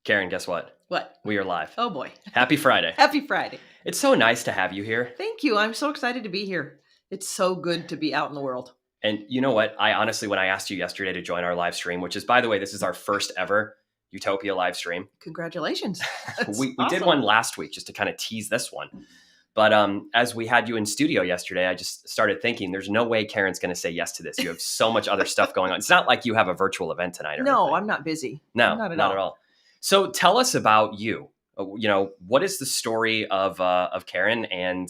Karen, guess what? What? We are live. Oh boy. Happy Friday. Happy Friday. It's so nice to have you here. Thank you. I'm so excited to be here. It's so good to be out in the world. And you know what? I honestly, when I asked you yesterday to join our live stream, which is, by the way, this is our first ever Utopia live stream. Congratulations. We did one last week just to kind of tease this one. But as we had you in studio yesterday, I just started thinking, there's no way Karen's going to say yes to this. You have so much other stuff going on. It's not like you have a virtual event tonight or No, anything. I'm not busy. No, not at all. So tell us about you. What is the story of Karen, and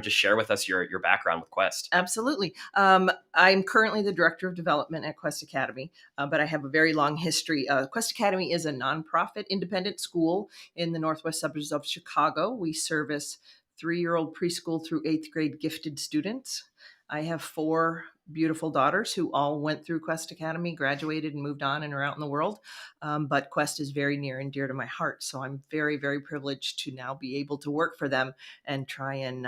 just share with us your background with Quest. Absolutely. I'm currently the director of development at Quest Academy, but I have a very long history. Quest Academy is a nonprofit independent school in the northwest suburbs of Chicago. We service 3-year-old preschool through 8th grade gifted students. I have 4 beautiful daughters who all went through Quest Academy, graduated and moved on and are out in the world. But Quest is very near and dear to my heart. So I'm very, very privileged to now be able to work for them and try and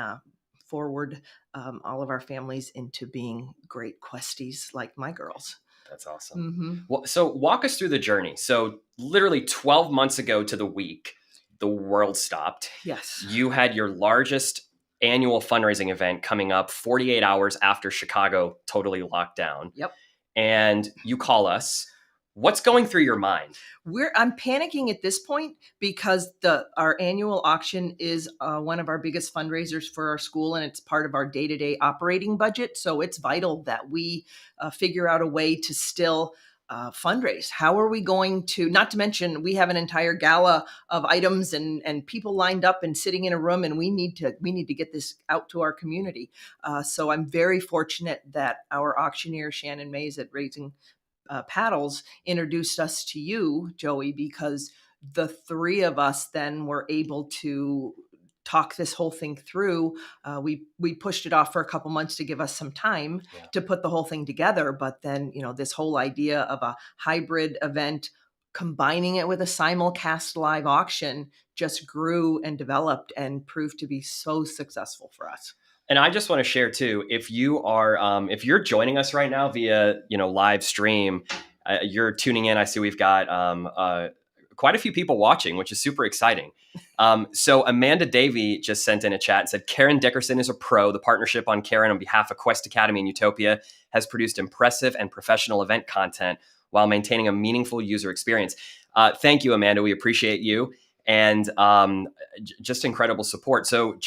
forward all of our families into being great Questies like my girls. That's awesome. Mm-hmm. Well, so walk us through the journey. So literally 12 months ago to the week, the world stopped. Yes. You had your largest annual fundraising event coming up 48 hours after Chicago totally locked down. Yep. And you call us. What's going through your mind? I'm panicking at this point because our annual auction is one of our biggest fundraisers for our school, and it's part of our day-to-day operating budget. So it's vital that we figure out a way to still fundraise. How are we going to, not to mention we have an entire gala of items and people lined up and sitting in a room, and we need to get this out to our community. So I'm very fortunate that our auctioneer, Shannon Mays at Raising Paddles, introduced us to you, Joey, because the 3 of us then were able to talk this whole thing through. We pushed it off for a couple months to give us some time to put the whole thing together. But then, this whole idea of a hybrid event, combining it with a simulcast live auction, just grew and developed and proved to be so successful for us. And I just want to share too, if you're joining us right now via, live stream, you're tuning in. I see we've got quite a few people watching, which is super exciting. So Amanda Davey just sent in a chat and said, Karen Dickerson is a pro. The partnership on Karen on behalf of Quest Academy and Utopia has produced impressive and professional event content while maintaining a meaningful user experience. Thank you, Amanda. We appreciate you. And just incredible support. So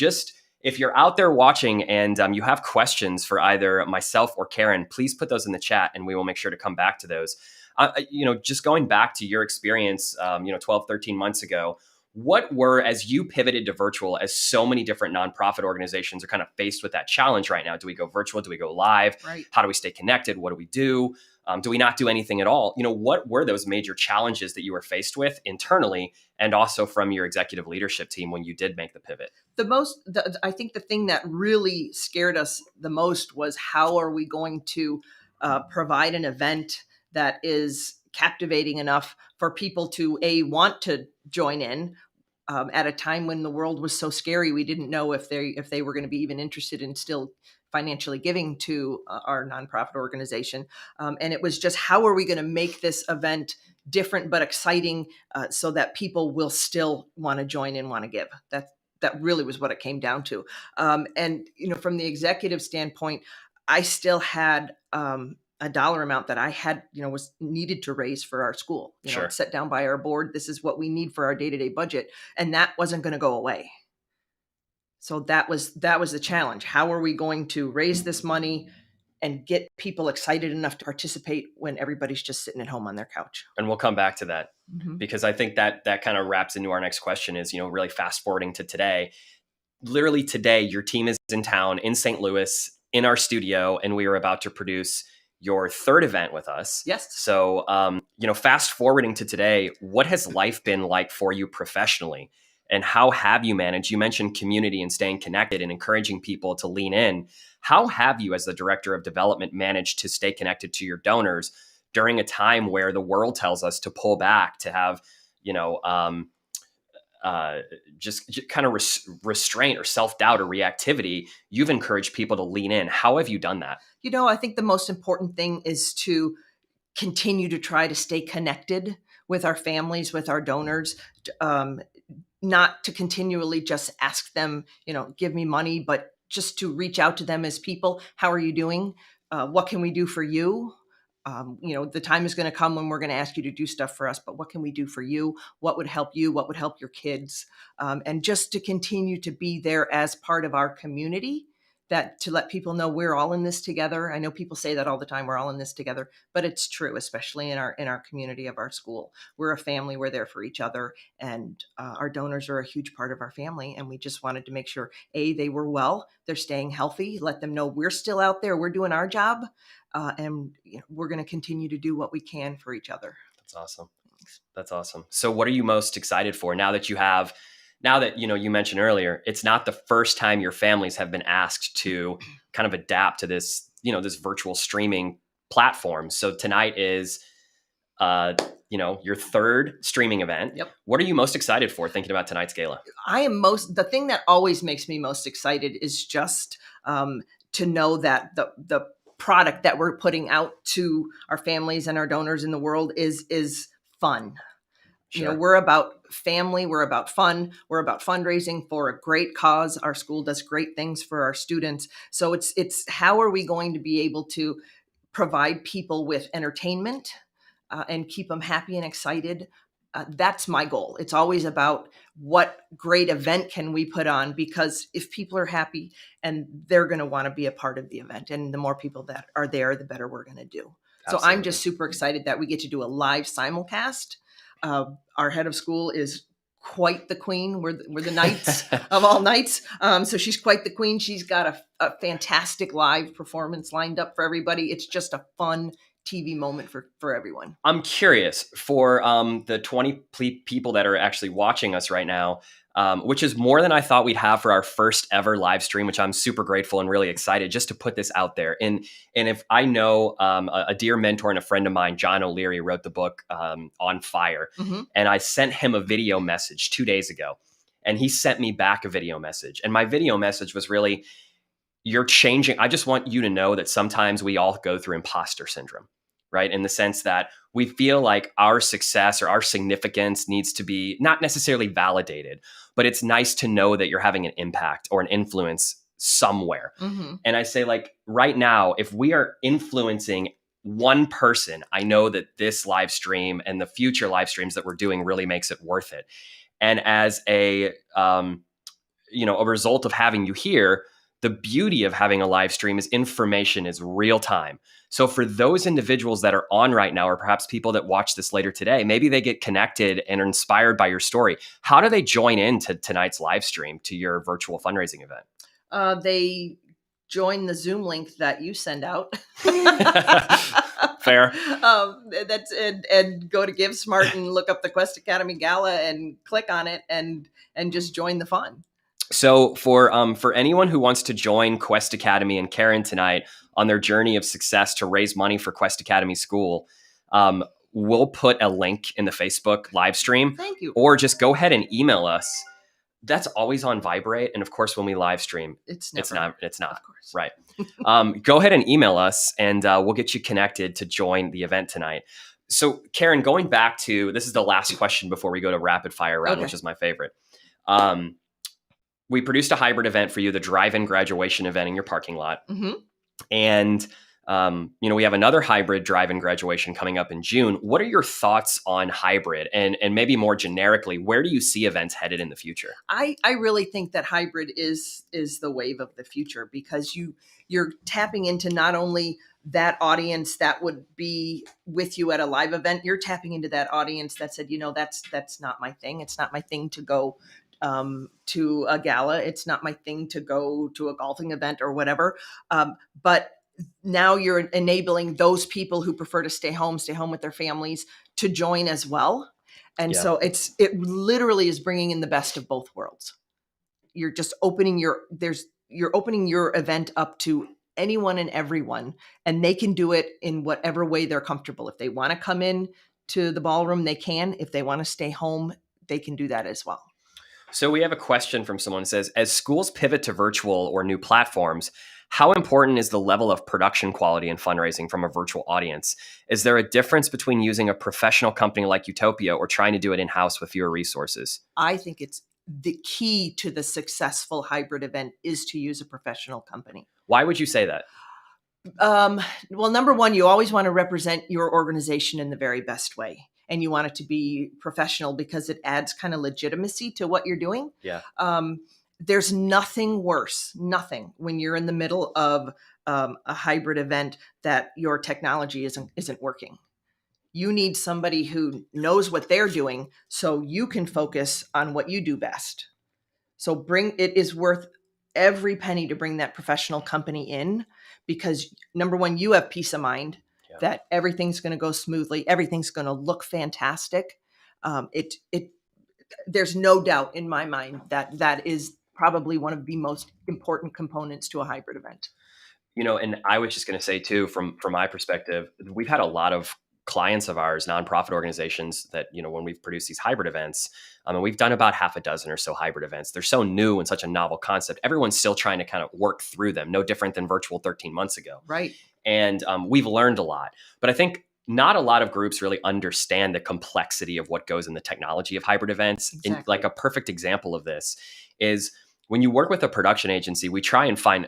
if you're out there watching and you have questions for either myself or Karen, please put those in the chat and we will make sure to come back to those. Just going back to your experience, 12, 13 months ago, what were, as you pivoted to virtual, as so many different nonprofit organizations are kind of faced with that challenge right now? Do we go virtual? Do we go live? Right. How do we stay connected? What do we do? Do we not do anything at all? What were those major challenges that you were faced with internally and also from your executive leadership team when you did make the pivot? I think the thing that really scared us the most was how are we going to provide an event that is captivating enough for people to want to join in at a time when the world was so scary. We didn't know if they were going to be even interested in still financially giving to our nonprofit organization. And it was just, how are we going to make this event different but exciting so that people will still want to join and want to give? That really was what it came down to. And from the executive standpoint, I still had a dollar amount that I had, was needed to raise for our school. Sure. Set down by our board. This is what we need for our day-to-day budget, and that wasn't going to go away. So that was the challenge. How are we going to raise this money and get people excited enough to participate when everybody's just sitting at home on their couch? And we'll come back to that because I think that kind of wraps into our next question is, really fast forwarding to today. Literally today, your team is in town in St. Louis in our studio, and we are about to produce your 3rd event with us. Yes. So, fast forwarding to today, what has life been like for you professionally? And how have you managed? You mentioned community and staying connected and encouraging people to lean in. How have you, as the director of development, managed to stay connected to your donors during a time where the world tells us to pull back, to have, just kind of restraint or self-doubt or reactivity? You've encouraged people to lean in. How have you done that? I think the most important thing is to continue to try to stay connected with our families, with our donors, um, not to continually just ask them, give me money, but just to reach out to them as people. How are you doing? What can we do for you? The time is going to come when we're going to ask you to do stuff for us, but what can we do for you? What would help you? What would help your kids? And just to continue to be there as part of our community, that to let people know we're all in this together. I know people say that all the time, we're all in this together, but it's true, especially in our community of our school. We're a family, we're there for each other, and our donors are a huge part of our family. And we just wanted to make sure, they were well, they're staying healthy, let them know we're still out there, we're doing our job, and we're going to continue to do what we can for each other. That's awesome. That's awesome. So what are you most excited for now that you mentioned earlier, it's not the first time your families have been asked to kind of adapt to this, this virtual streaming platform. So tonight is, your third streaming event. Yep. What are you most excited for thinking about tonight's gala? The thing that always makes me most excited is just to know that the product that we're putting out to our families and our donors in the world is fun. Sure. We're about family, we're about fun, we're about fundraising for a great cause. Our school does great things for our students. So it's how are we going to be able to provide people with entertainment and keep them happy and excited? That's my goal. It's always about what great event can we put on, because if people are happy, and they're going to want to be a part of the event, and the more people that are there, the better we're going to do. Absolutely. So I'm just super excited that we get to do a live simulcast. Our head of school is quite the queen. We're the knights of all knights. So she's quite the queen. She's got a fantastic live performance lined up for everybody. It's just a fun TV moment for everyone. I'm curious for the 20 people that are actually watching us right now, which is more than I thought we'd have for our first ever live stream, which I'm super grateful and really excited just to put this out there. And if I know a dear mentor and a friend of mine, John O'Leary, wrote the book On Fire. Mm-hmm. And I sent him a video message 2 days ago, and he sent me back a video message. And my video message was really, you're changing. I just want you to know that sometimes we all go through imposter syndrome, right? In the sense that we feel like our success or our significance needs to be not necessarily validated, but it's nice to know that you're having an impact or an influence somewhere. Mm-hmm. And I say, like, right now, if we are influencing one person, I know that this live stream and the future live streams that we're doing really makes it worth it. And as a result of having you here, the beauty of having a live stream is information is real time. So for those individuals that are on right now, or perhaps people that watch this later today, maybe they get connected and are inspired by your story. How do they join into tonight's live stream to your virtual fundraising event? They join the Zoom link that you send out. Fair. And go to GiveSmart and look up the Quest Academy Gala and click on it and just join the fun. So for anyone who wants to join Quest Academy and Karen tonight on their journey of success to raise money for Quest Academy School, we'll put a link in the Facebook live stream. Thank you. Or just go ahead and email us. That's always on vibrate, and of course, when we live stream, it's not. Of course. Right. Go ahead and email us, and we'll get you connected to join the event tonight. So, Karen, going back to this is the last question before we go to rapid fire round, which is my favorite. We produced a hybrid event for you, the drive-in graduation event in your parking lot. Mm-hmm. And, we have another hybrid drive-in graduation coming up in June. What are your thoughts on hybrid? And maybe more generically, where do you see events headed in the future? I really think that hybrid is the wave of the future, because you're tapping into not only that audience that would be with you at a live event, you're tapping into that audience that said, that's not my thing. It's not my thing to go to a gala. It's not my thing to go to a golfing event or whatever. But now you're enabling those people who prefer to stay home with their families to join as well. And so it literally is bringing in the best of both worlds. You're just opening your event up to anyone and everyone, and they can do it in whatever way they're comfortable. If they want to come in to the ballroom, they can. If they want to stay home, they can do that as well. So we have a question from someone who says, as schools pivot to virtual or new platforms, How important is the level of production quality in fundraising from a virtual audience? Is there a difference between using a professional company like Utopia or trying to do it in-house with fewer resources? I think it's the key to the successful hybrid event is to use a professional company. Why would you say that? Well, number one, you always want to represent your organization in the very best way. And you want it to be professional because it adds kind of legitimacy to what you're doing. Yeah. There's nothing worse, nothing, when you're in the middle of a hybrid event that your technology isn't working. You need somebody who knows what they're doing so you can focus on what you do best. So it is worth every penny to bring that professional company in, because number one, you have peace of mind that everything's going to go smoothly. Everything's going to look fantastic. There's no doubt in my mind that is probably one of the most important components to a hybrid event. And I was just going to say too, from my perspective, we've had a lot of clients of ours, nonprofit organizations that, when we've produced these hybrid events, and we've done about half a dozen or so hybrid events. They're so new and such a novel concept. Everyone's still trying to kind of work through them. No different than virtual 13 months ago. Right. And we've learned a lot, but I think not a lot of groups really understand the complexity of what goes in the technology of hybrid events. Exactly. And like a perfect example of this is when you work with a production agency, we try and find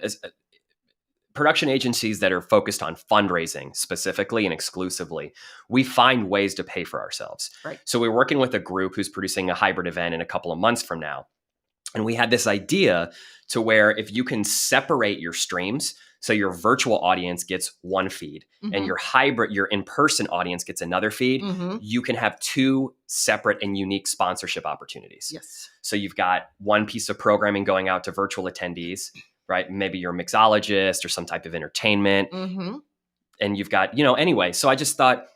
production agencies that are focused on fundraising specifically and exclusively. We find ways to pay for ourselves. Right. So we're working with a group who's producing a hybrid event in a couple of months from now. And we had this idea to where if you can separate your streams, so your virtual audience gets one feed and your in-person audience gets another feed, you can have two separate and unique sponsorship opportunities. Yes. So you've got one piece of programming going out to virtual attendees, right? Maybe you're a mixologist or some type of entertainment. And you've got, anyway. So I just thought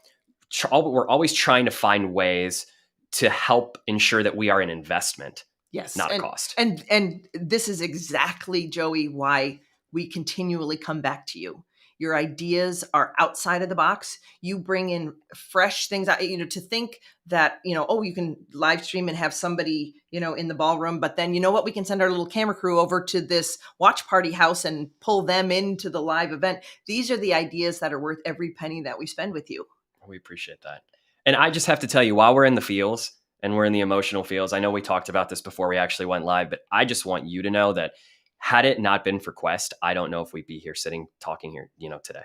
we're always trying to find ways to help ensure that we are an investment. Yes. Not a cost. And this is exactly, Joey, why we continually come back to you. Your ideas are outside of the box. You bring in fresh things, to think that, you can live stream and have somebody, in the ballroom, but then what, we can send our little camera crew over to this watch party house and pull them into the live event. These are the ideas that are worth every penny that we spend with you. We appreciate that. And I just have to tell you, while we're in the feels and we're in the emotional feels, I know we talked about this before we actually went live, but I just want you to know that had it not been for Quest, I don't know if we'd be here talking here, today.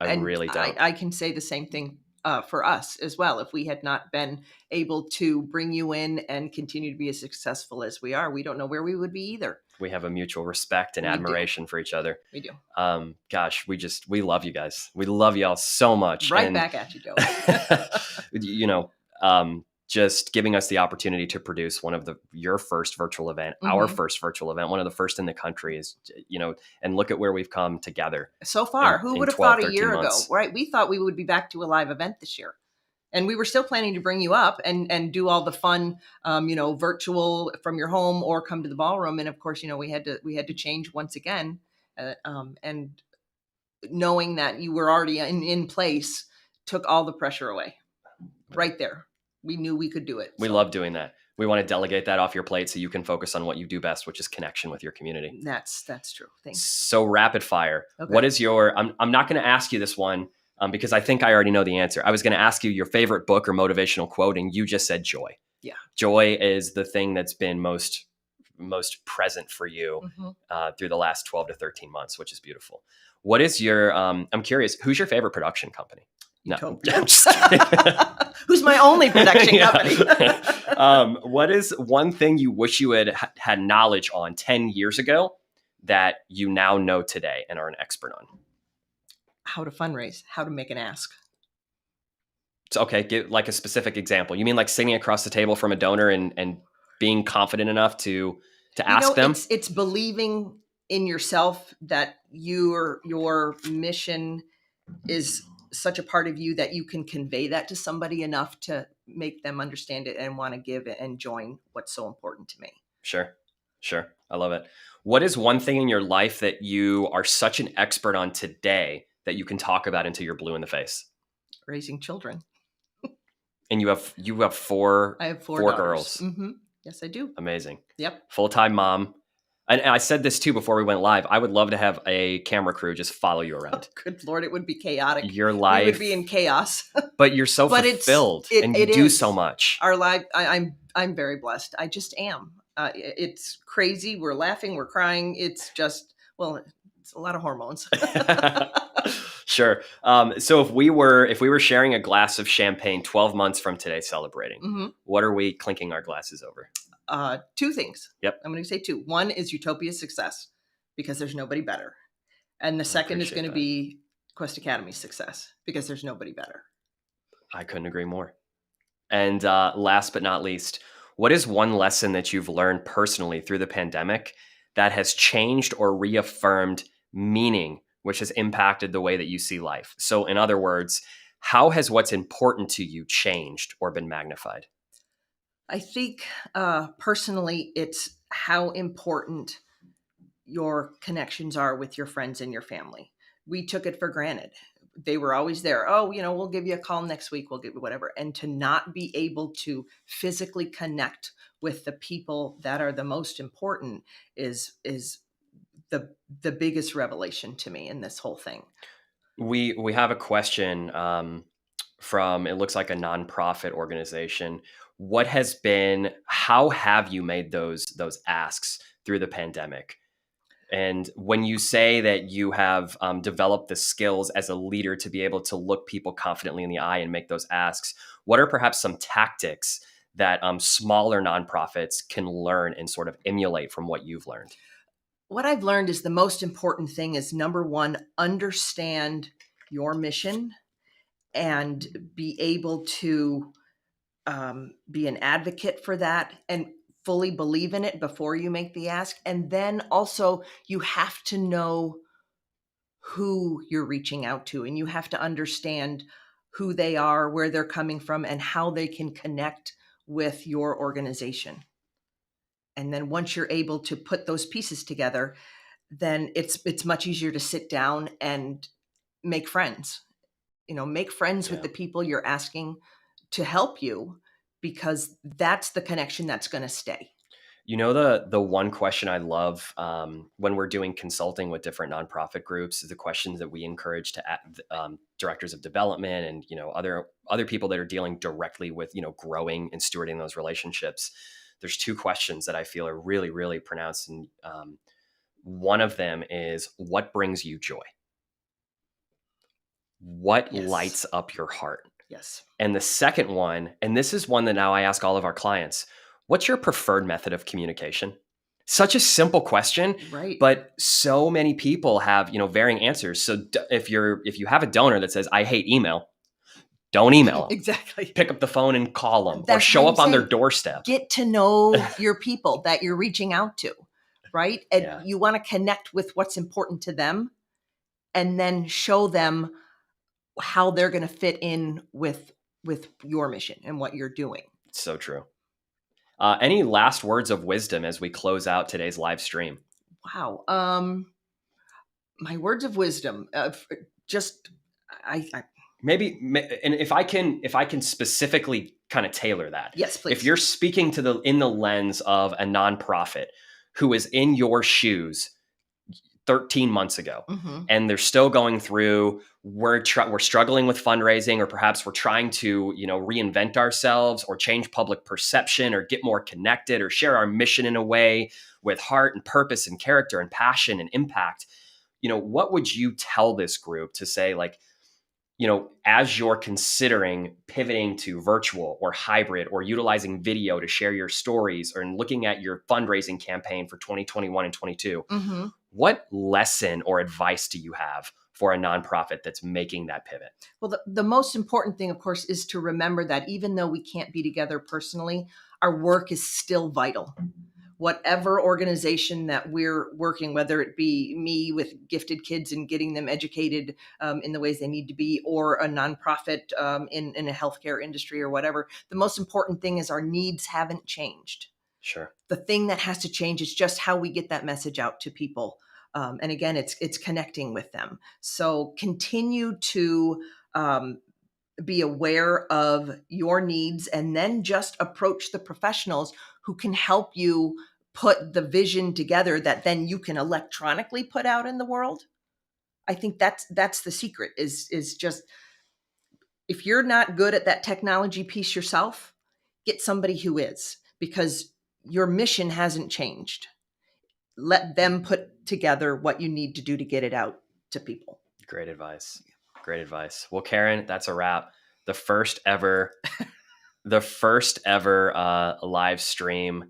I really don't. I can say the same thing for us as well. If we had not been able to bring you in and continue to be as successful as we are, we don't know where we would be either. We have a mutual respect and admiration for each other. We do. Gosh, we love you guys. We love y'all so much. Right back at you, Joe. Just giving us the opportunity to produce your first virtual event, our first virtual event, one of the first in the country is, and look at where we've come together. So far, who would have thought a year ago, right? We thought we would be back to a live event this year. And we were still planning to bring you up and do all the fun, virtual from your home or come to the ballroom. And of course, we had to change once again. And knowing that you were already in place took all the pressure away right there. We knew we could do it. We love doing that. We want to delegate that off your plate so you can focus on what you do best, which is connection with your community. That's true. Thanks. So rapid fire. Okay. What is I'm not going to ask you this one because I think I already know the answer. I was going to ask you your favorite book or motivational quote, and you just said joy. Yeah. Joy is the thing that's been most present for you through the last 12 to 13 months, which is beautiful. What is your, I'm curious, who's your favorite production company? Utopia. No, I'm just kidding. Who's my only production company? What is one thing you wish you had knowledge on 10 years ago that you now know today and are an expert on? How to fundraise, how to make an ask. So, okay, give like a specific example. You mean like sitting across the table from a donor and being confident enough to ask them? It's believing in yourself that your mission is such a part of you that you can convey that to somebody enough to make them understand it and want to give it and join what's so important to me. Sure. I love it. What is one thing in your life that you are such an expert on today that you can talk about until you're blue in the face? Raising children. And you have four. I have four girls. Mm-hmm. Yes, I do. Amazing. Yep. Full-time mom. And I said this too before we went live. I would love to have a camera crew just follow you around. Good Lord, it would be chaotic. Your We would life, be in chaos. but you're so But fulfilled and you it do so is much. our life. I'm very blessed. I just am. It's crazy. We're laughing. We're crying. It's just, well, it's a lot of hormones. Sure. So if we were sharing a glass of champagne 12 months from today celebrating, hmm what are we clinking our glasses over? Two things. Yep. I'm going to say two. One is Utopia's success because there's nobody better. And the I second is appreciate going to that. be Quest Academy's success because there's nobody better. I couldn't agree more. And last but not least, what is one lesson that you've learned personally through the pandemic that has changed or reaffirmed meaning, which has impacted the way that you see life? So, in other words, how has what's important to you changed or been magnified? I think personally, it's how important your connections are with your friends and your family. We took it for granted. They were always there. Oh, we'll give you a call next week. We'll give you whatever. And to not be able to physically connect with the people that are the most important is the biggest revelation to me in this whole thing. We have a question from, it looks like, a nonprofit organization. How have you made those asks through the pandemic? And when you say that you have developed the skills as a leader to be able to look people confidently in the eye and make those asks, what are perhaps some tactics that smaller nonprofits can learn and sort of emulate from what you've learned? What I've learned is the most important thing is number one, understand your mission and be able to be an advocate for that and fully believe in it before you make the ask. And then also, you have to know who you're reaching out to, and you have to understand who they are, where they're coming from, and how they can connect with your organization. And then once you're able to put those pieces together, then it's much easier to sit down and make friends. Make friends with Yeah. the people you're asking to help you, because that's the connection that's going to stay. The one question I love when we're doing consulting with different nonprofit groups is the questions that we encourage to directors of development and other people that are dealing directly with growing and stewarding those relationships. There's two questions that I feel are really, really pronounced, and one of them is, what brings you joy? What Yes. lights up your heart? Yes. And the second one, and this is one that now I ask all of our clients, what's your preferred method of communication? Such a simple question, Right. but so many people have, varying answers. So if you have a donor that says, I hate email, don't email them. Exactly. Pick up the phone and call them, or That's show what up I'm on their saying. doorstep. Get to know your people that you're reaching out to, right? And Yeah. you want to connect with what's important to them and then show them how they're going to fit in with your mission and what you're doing. So true. Any last words of wisdom as we close out today's live stream? Wow. My words of wisdom, just I Maybe, and if I can specifically kind of tailor that. yes, please. If you're speaking in the lens of a nonprofit who is in your shoes 13 months ago, and they're still going through, we're struggling with fundraising, or perhaps we're trying to reinvent ourselves or change public perception or get more connected or share our mission in a way with heart and purpose and character and passion and impact, what would you tell this group to say, like, as you're considering pivoting to virtual or hybrid or utilizing video to share your stories, or looking at your fundraising campaign for 2021 and 22, what lesson or advice do you have for a nonprofit that's making that pivot? Well, the most important thing, of course, is to remember that even though we can't be together personally, our work is still vital. Whatever organization that we're working, whether it be me with gifted kids and getting them educated in the ways they need to be, or a nonprofit in a healthcare industry or whatever, the most important thing is our needs haven't changed. Sure. The thing that has to change is just how we get that message out to people. And again, it's connecting with them. So continue to be aware of your needs, and then just approach the professionals who can help you put the vision together that then you can electronically put out in the world. I think that's the secret is just, if you're not good at that technology piece yourself, get somebody who is, because your mission hasn't changed. Let them put together what you need to do to get it out to people. Great advice. Great advice. Well, Karen, that's a wrap. The first ever live stream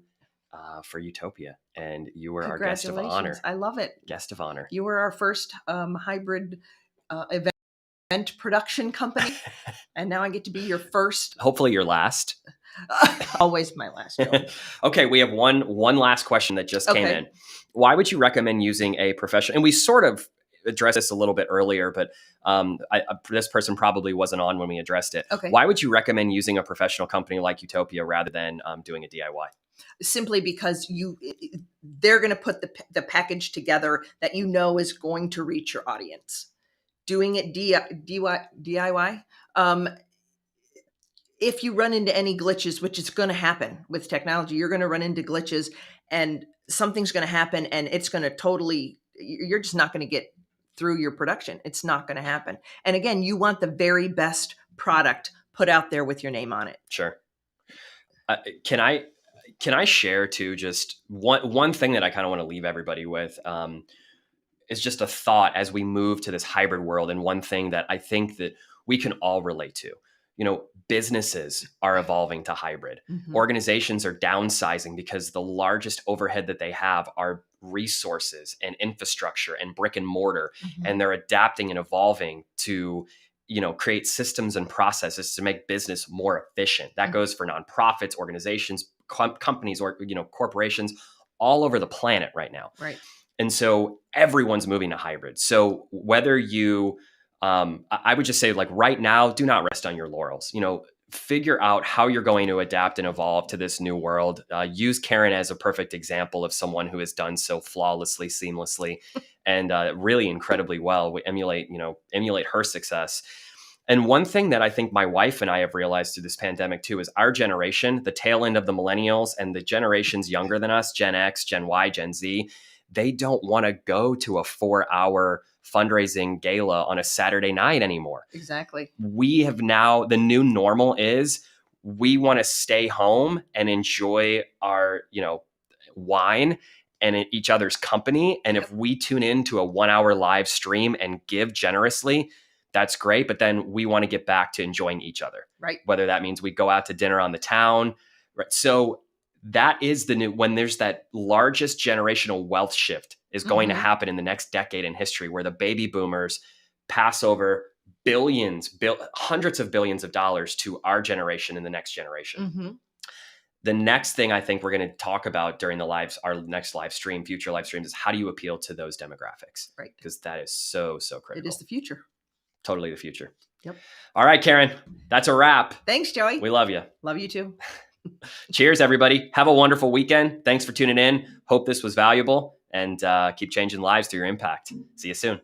for Utopia, and you were our guest of honor. I love it. Guest of honor. You were our first hybrid event production company, and now I get to be your first. Hopefully, your last. Always my last. Okay, we have one last question that just came in. Why would you recommend using a professional? And we sort of addressed this a little bit earlier, but this person probably wasn't on when we addressed it. Okay. Why would you recommend using a professional company like Utopia rather than doing a DIY? Simply because they're going to put the package together that you know is going to reach your audience. Doing it DIY, if you run into any glitches, which is going to happen with technology, you're going to run into glitches and something's going to happen and it's going to you're just not going to get through your production. It's not going to happen. And again, you want the very best product put out there with your name on it. Sure. Can I share too, just one thing that I kind of want to leave everybody with is just a thought as we move to this hybrid world. And one thing that I think that we can all relate to, businesses are evolving to hybrid. Mm-hmm. Organizations are downsizing because the largest overhead that they have are resources and infrastructure and brick and mortar. Mm-hmm. And they're adapting and evolving to, create systems and processes to make business more efficient. That mm-hmm. goes for nonprofits, organizations, companies, or, corporations all over the planet right now. Right. And so everyone's moving to hybrid. So whether you, I would just say, like, right now, do not rest on your laurels. Figure out how you're going to adapt and evolve to this new world. Use Karen as a perfect example of someone who has done so flawlessly, seamlessly, and really incredibly well. We emulate her success. And one thing that I think my wife and I have realized through this pandemic too is our generation, the tail end of the millennials and the generations younger than us, Gen X, Gen Y, Gen Z, they don't want to go to a 4-hour fundraising gala on a Saturday night anymore. Exactly. We have now, the new normal is we want to stay home and enjoy our, wine and each other's company. And if we tune into a 1-hour live stream and give generously, that's great. But then we want to get back to enjoying each other. Right. Whether that means we go out to dinner on the town. Right. So that is the new, when there's that largest generational wealth shift is going mm-hmm. to happen in the next decade in history, where the baby boomers pass over hundreds of billions of dollars to our generation and the next generation. Mm-hmm. The next thing I think we're going to talk about during our next live stream, future live streams, is how do you appeal to those demographics? Right. Because that is so, so critical. It is the future. Totally the future. Yep. All right, Karen, that's a wrap. Thanks, Joey. We love you. Love you too. Cheers, everybody. Have a wonderful weekend. Thanks for tuning in. Hope this was valuable, and keep changing lives through your impact. See you soon.